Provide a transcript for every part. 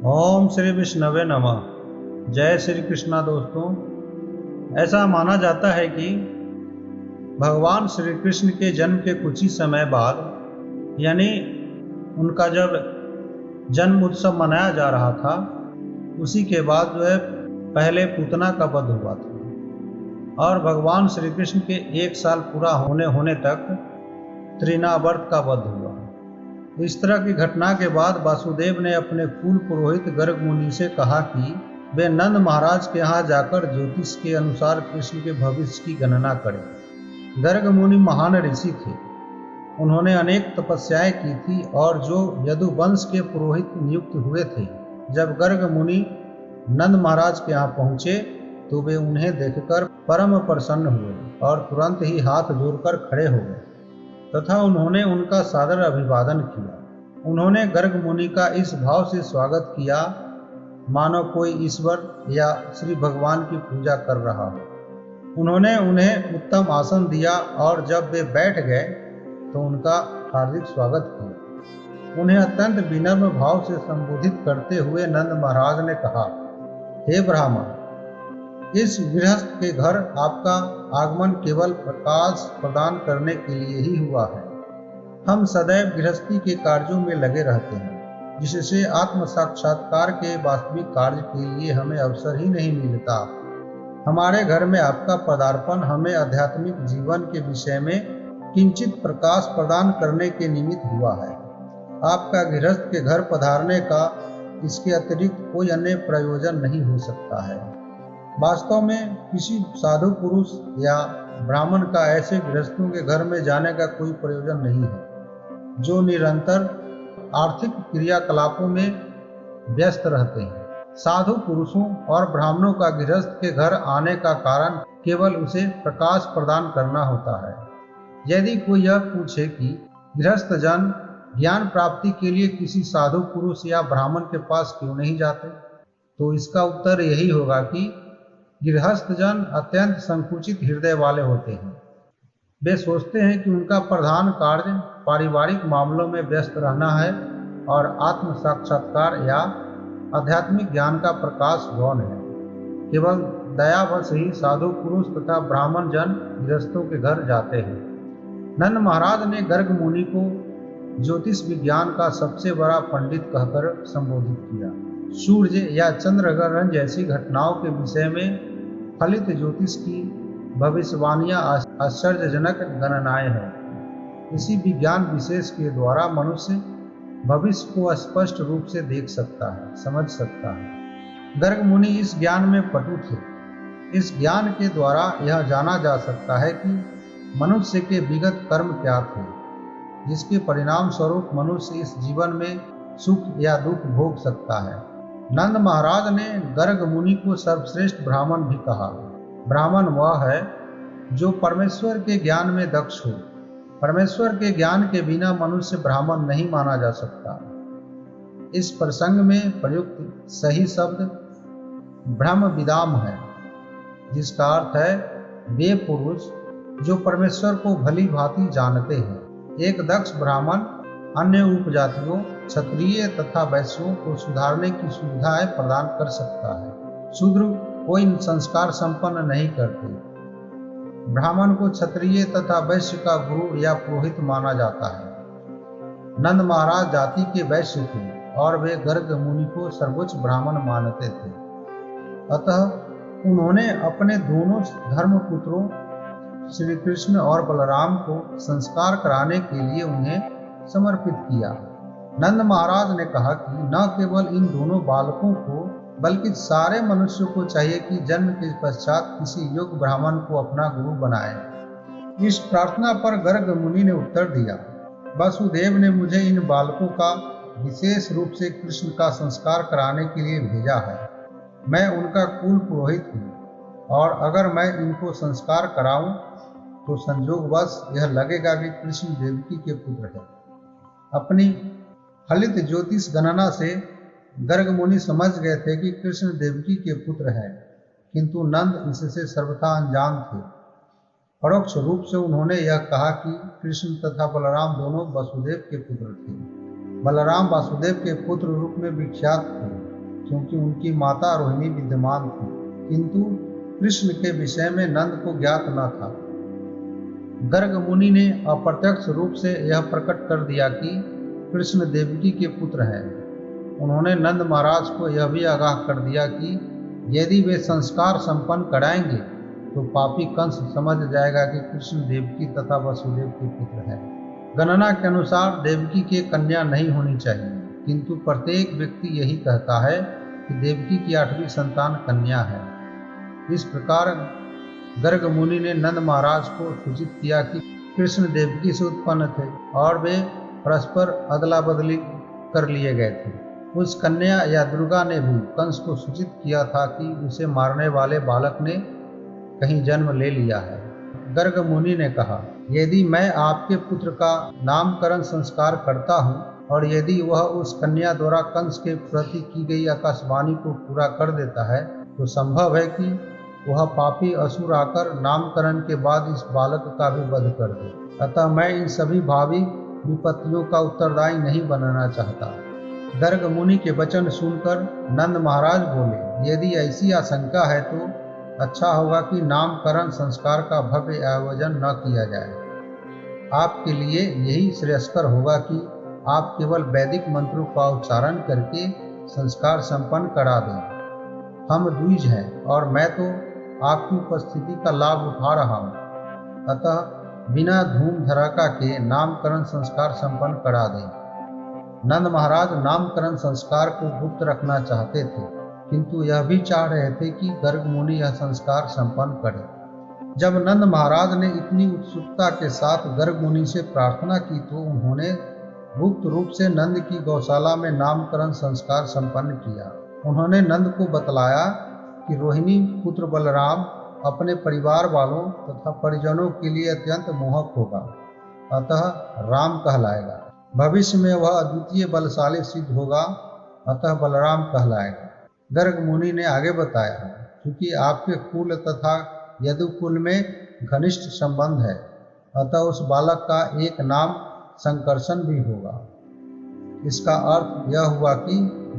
ओम श्री विष्णवे नमः। जय श्री कृष्णा। दोस्तों, ऐसा माना जाता है कि भगवान श्री कृष्ण के जन्म के कुछ ही समय बाद, यानी उनका जब जन्म उत्सव मनाया जा रहा था, उसी के बाद पहले पूतना का वध हुआ था और भगवान श्री कृष्ण के 1 साल पूरा होने तक तृणावर्त का वध हुआ। इस तरह की घटना के बाद वासुदेव ने अपने कुल पुरोहित गर्ग मुनि से कहा कि वे नंद महाराज के यहाँ जाकर ज्योतिष के अनुसार कृष्ण के भविष्य की गणना करें। गर्ग मुनि महान ऋषि थे। उन्होंने अनेक तपस्याएं की थी और जो यदुवंश के पुरोहित नियुक्त हुए थे, जब गर्ग मुनि नंद महाराज के यहाँ पहुंचे तो वे उन्हें देखकर परम प्रसन्न हुए और तुरंत ही हाथ जोड़कर खड़े हो गए तथा उन्होंने उनका सादर अभिवादन किया। उन्होंने गर्ग मुनि का इस भाव से स्वागत किया मानो कोई ईश्वर या श्री भगवान की पूजा कर रहा हो। उन्होंने उन्हें उत्तम आसन दिया और जब वे बैठ गए तो उनका हार्दिक स्वागत किया। उन्हें अत्यंत विनम्र भाव से संबोधित करते हुए नंद महाराज ने कहा, हे ब्राह्मण, इस गृहस्थ के घर आपका आगमन केवल प्रकाश प्रदान करने के लिए ही हुआ है। हम सदैव गृहस्थी के कार्यों में लगे रहते हैं, जिससे आत्म साक्षात्कार के वास्तविक कार्य के लिए हमें अवसर ही नहीं मिलता। हमारे घर में आपका पदार्पण हमें आध्यात्मिक जीवन के विषय में किंचित प्रकाश प्रदान करने के निमित्त हुआ है। आपका गृहस्थ के घर पधारने का इसके अतिरिक्त कोई अन्य प्रयोजन नहीं हो सकता है। वास्तव में किसी साधु पुरुष या ब्राह्मण का ऐसे गृहस्थों के घर में जाने का कोई प्रयोजन नहीं है जो निरंतर आर्थिक क्रियाकलापों में व्यस्त रहते हैं। साधु पुरुषों और ब्राह्मणों का गृहस्थ के घर आने का कारण केवल उसे प्रकाश प्रदान करना होता है। यदि कोई यह पूछे कि गृहस्थ जन ज्ञान प्राप्ति के लिए किसी साधु पुरुष या ब्राह्मण के पास क्यों नहीं जाते, तो इसका उत्तर यही होगा कि गृहस्थ जन अत्यंत संकुचित हृदय वाले होते हैं। वे सोचते हैं कि उनका प्रधान कार्य पारिवारिक मामलों में व्यस्त रहना है और आत्म साक्षात्कार या आध्यात्मिक ज्ञान का प्रकाश गौण है। केवल दयावश ही साधु पुरुष तथा ब्राह्मण जन गृहस्थों के घर जाते हैं। नंद महाराज ने गर्ग मुनि को ज्योतिष विज्ञान का सबसे बड़ा पंडित कहकर संबोधित किया। सूर्य या चंद्र ग्रहण जैसी घटनाओं के विषय में फलित ज्योतिष की भविष्यवाणियां आश्चर्यजनक गणनाएं हैं। इसी विज्ञान विशेष के द्वारा मनुष्य भविष्य को स्पष्ट रूप से देख सकता है, समझ सकता है। गर्ग मुनि इस ज्ञान में पटु थे। इस ज्ञान के द्वारा यह जाना जा सकता है कि मनुष्य के विगत कर्म क्या थे, जिसके परिणाम स्वरूप मनुष्य इस जीवन में सुख या दुख भोग सकता है। नंद महाराज ने गर्ग मुनि को सर्वश्रेष्ठ ब्राह्मण भी कहा। ब्राह्मण वह है जो परमेश्वर के ज्ञान में दक्ष हो। परमेश्वर के ज्ञान के बिना मनुष्य ब्राह्मण नहीं माना जा सकता। इस प्रसंग में प्रयुक्त सही शब्द ब्रह्म विदाम है, जिसका अर्थ है वे पुरुष जो परमेश्वर को भली भांति जानते हैं। एक दक्ष ब्राह्मण अन्य उपजातियों, क्षत्रिय तथा वैश्यों को सुधारने की सुविधाएं प्रदान कर सकता है। शूद्र कोई संस्कार संपन्न नहीं करते। ब्राह्मण को क्षत्रिय तथा वैश्य का गुरु या पुरोहित माना जाता है। नंद महाराज जाति के वैश्य थे और वे गर्ग मुनि को सर्वोच्च ब्राह्मण मानते थे। अतः उन्होंने अपने दोनों धर्मपुत्रों श्री कृष्ण और बलराम को संस्कार कराने के लिए उन्हें समर्पित किया। नंद महाराज ने कहा कि न केवल इन दोनों बालकों को बल्कि सारे मनुष्यों को चाहिए कि जन्म के पश्चात किसी योग्य ब्राह्मण को अपना गुरु बनाए। इस प्रार्थना पर गर्ग मुनि ने उत्तर दिया, वासुदेव ने मुझे इन बालकों का विशेष रूप से कृष्ण का संस्कार कराने के लिए भेजा है। मैं उनका कुल पुरोहित हूँ और अगर मैं इनको संस्कार कराऊं तो संजोगवश यह लगेगा कि कृष्ण देवकी के पुत्र है। अपनी फलित ज्योतिष गणना से गर्ग मुनि समझ गए थे कि कृष्ण देवकी के पुत्र हैं, किंतु नंद इससे सर्वथा अनजान थे। परोक्ष रूप से उन्होंने यह कहा कि कृष्ण तथा बलराम दोनों वसुदेव के पुत्र थे। बलराम वासुदेव के पुत्र रूप में विख्यात थे। क्योंकि उनकी माता रोहिणी विद्यमान थी, किंतु कृष्ण के विषय में नंद को ज्ञात न था। गर्ग मुनि ने अप्रत्यक्ष रूप से यह प्रकट कर दिया कि कृष्ण देवकी के पुत्र हैं। उन्होंने नंद महाराज को यह भी आगाह कर दिया कि यदि वे संस्कार संपन्न कराएंगे तो पापी कंस समझ जाएगा कि कृष्ण देवकी तथा वसुदेव के पुत्र हैं। गणना के अनुसार देवकी के कन्या नहीं होनी चाहिए, किंतु प्रत्येक व्यक्ति यही कहता है कि देवकी की 8वीं संतान कन्या है। इस प्रकार गर्ग मुनि ने नंद महाराज को सूचित किया कि कृष्ण देवकी से उत्पन्न थे और वे परस्पर अदला बदली कर लिए गए थे। उस कन्या या दुर्गा ने भी कंस को सूचित किया था कि उसे मारने वाले बालक ने कहीं जन्म ले लिया है। गर्ग मुनि ने कहा, यदि मैं आपके पुत्र का नामकरण संस्कार करता हूँ और यदि वह उस कन्या द्वारा कंस के प्रति की गई आकाशवाणी को पूरा कर देता है तो संभव है कि वह पापी असुर आकर नामकरण के बाद इस बालक का भी वध कर दे। अतः मैं इन सभी भावी विपत्तियों का उत्तरदायी नहीं बनना चाहता। गर्ग मुनि के वचन सुनकर नंद महाराज बोले, यदि ऐसी आशंका है तो अच्छा होगा कि नामकरण संस्कार का भव्य आयोजन न किया जाए। आपके लिए यही श्रेयस्कर होगा कि आप केवल वैदिक मंत्रों का उच्चारण करके संस्कार संपन्न करा दें। हम द्विज हैं और मैं तो आपकी उपस्थिति का लाभ उठा रहा हूँ, अतः बिना धूम धड़ाका के नामकरण संस्कार संपन्न करा दें। नंद महाराज नामकरण संस्कार को गुप्त रखना चाहते थे, किंतु यह भी चाह रहे थे कि गर्ग मुनि यह संस्कार संपन्न करे। जब नंद महाराज ने इतनी उत्सुकता के साथ गर्ग मुनि से प्रार्थना की तो उन्होंने गुप्त रूप से नंद की गौशाला में नामकरण संस्कार संपन्न किया। उन्होंने नंद को बतलाया कि रोहिणी पुत्र बलराम अपने परिवार वालों तथा परिजनों के लिए अत्यंत मोहक होगा, अतः राम कहलाएगा। भविष्य में वह अद्वितीय बलशाली सिद्ध होगा, अतः बलराम कहलाएगा। गर्ग मुनि ने आगे बताया, क्योंकि आपके कुल तथा यदुकुल में घनिष्ठ संबंध है, अतः उस बालक का एक नाम संकर्षण भी होगा। इसका अर्थ यह हुआ कि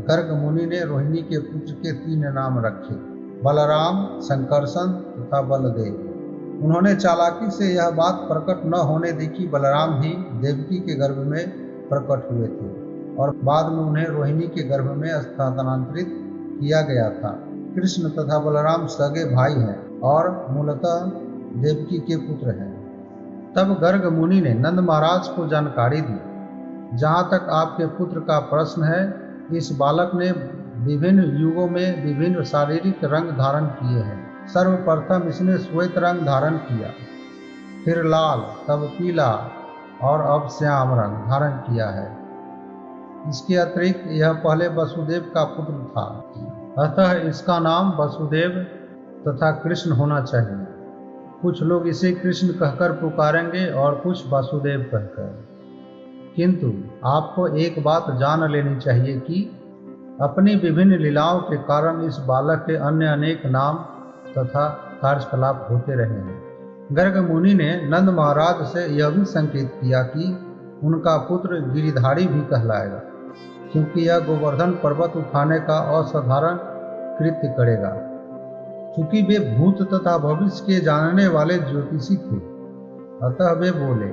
गर्ग मुनि ने रोहिणी के पुत्र के 3 नाम रखे, बलराम, संकर्षण तथा बलदेव। उन्होंने चालाकी से यह बात प्रकट न होने दी कि बलराम भी देवकी के गर्भ में प्रकट हुए थे और बाद में उन्हें रोहिणी के गर्भ में स्थानांतरित किया गया था। कृष्ण तथा बलराम सगे भाई हैं और मूलतः देवकी के पुत्र हैं। तब गर्ग मुनि ने नंद महाराज को जानकारी दी, जहाँ तक आपके पुत्र का प्रश्न है, इस बालक ने विभिन्न युगों में विभिन्न शारीरिक रंग धारण किए हैं। सर्वप्रथम इसने श्वेत रंग धारण किया, फिर लाल, तब पीला और अब श्याम रंग धारण किया है। इसके अतिरिक्त यह पहले वसुदेव का पुत्र था, अतः इसका नाम वसुदेव तथा कृष्ण होना चाहिए। कुछ लोग इसे कृष्ण कहकर पुकारेंगे और कुछ वासुदेव कहकर। किंतु आपको एक बात जान लेनी चाहिए कि अपनी विभिन्न लीलाओं के कारण इस बालक के अन्य अनेक नाम तथा कार्यकलाप होते रहे हैं। गर्ग मुनि ने नंद महाराज से यह भी संकेत किया कि उनका पुत्र गिरिधारी भी कहलाएगा, क्योंकि यह गोवर्धन पर्वत उठाने का असाधारण कृत्य करेगा। चूंकि वे भूत तथा भविष्य के जानने वाले ज्योतिषी थे, अतः वे बोले,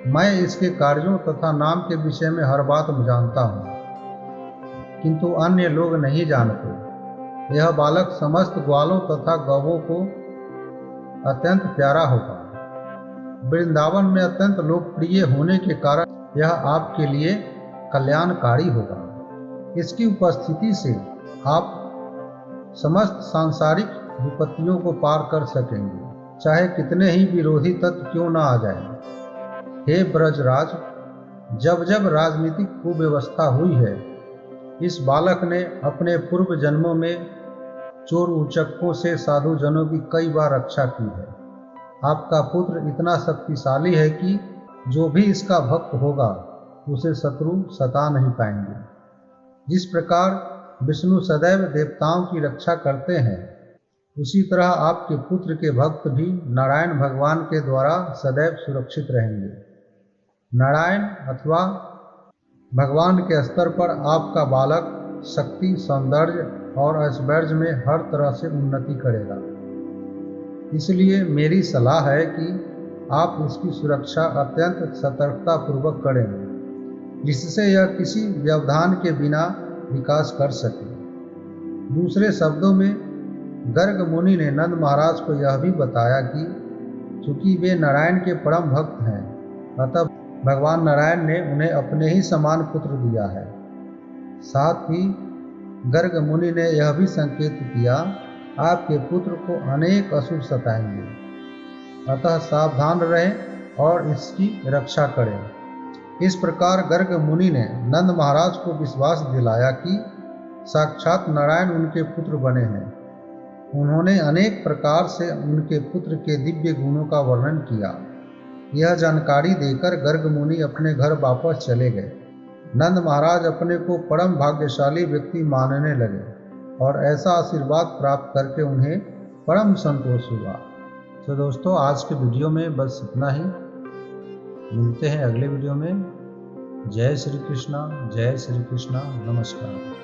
मैं इसके कार्यों तथा नाम के विषय में हर बात जानता हूँ, किंतु अन्य लोग नहीं जानते। यह बालक समस्त ग्वालों तथा गौवों को अत्यंत प्यारा होगा। वृंदावन में अत्यंत लोकप्रिय होने के कारण यह आपके लिए कल्याणकारी होगा। इसकी उपस्थिति से आप समस्त सांसारिक विपत्तियों को पार कर सकेंगे, चाहे कितने ही विरोधी तत्व क्यों न आ जाएं। हे ब्रजराज, जब जब राजनीतिक कुव्यवस्था हुई है, इस बालक ने अपने पूर्व जन्मों में चोर उचक्कों से साधु जनों की कई बार रक्षा की है। आपका पुत्र इतना शक्तिशाली है कि जो भी इसका भक्त होगा उसे शत्रु सता नहीं पाएंगे। जिस प्रकार विष्णु सदैव देवताओं की रक्षा करते हैं, उसी तरह आपके पुत्र के भक्त भी नारायण भगवान के द्वारा सदैव सुरक्षित रहेंगे। नारायण अथवा भगवान के स्तर पर आपका बालक शक्ति, सौंदर्य और ऐश्वर्य में हर तरह से उन्नति करेगा। इसलिए मेरी सलाह है कि आप उसकी सुरक्षा अत्यंत सतर्कतापूर्वक करें, जिससे यह किसी व्यवधान के बिना विकास कर सके। दूसरे शब्दों में, गर्ग मुनि ने नंद महाराज को यह भी बताया कि चूंकि वे नारायण के परम भक्त हैं, अतः भगवान नारायण ने उन्हें अपने ही समान पुत्र दिया है। साथ ही गर्ग मुनि ने यह भी संकेत किया, आपके पुत्र को अनेक असुर सताएंगे, अतः सावधान रहें और इसकी रक्षा करें। इस प्रकार गर्ग मुनि ने नंद महाराज को विश्वास दिलाया कि साक्षात नारायण उनके पुत्र बने हैं। उन्होंने अनेक प्रकार से उनके पुत्र के दिव्य गुणों का वर्णन किया। यह जानकारी देकर गर्ग मुनि अपने घर वापस चले गए। नंद महाराज अपने को परम भाग्यशाली व्यक्ति मानने लगे और ऐसा आशीर्वाद प्राप्त करके उन्हें परम संतोष हुआ। तो दोस्तों, आज के वीडियो में बस इतना ही। मिलते हैं अगले वीडियो में। जय श्री कृष्णा, जय श्री कृष्णा, नमस्कार।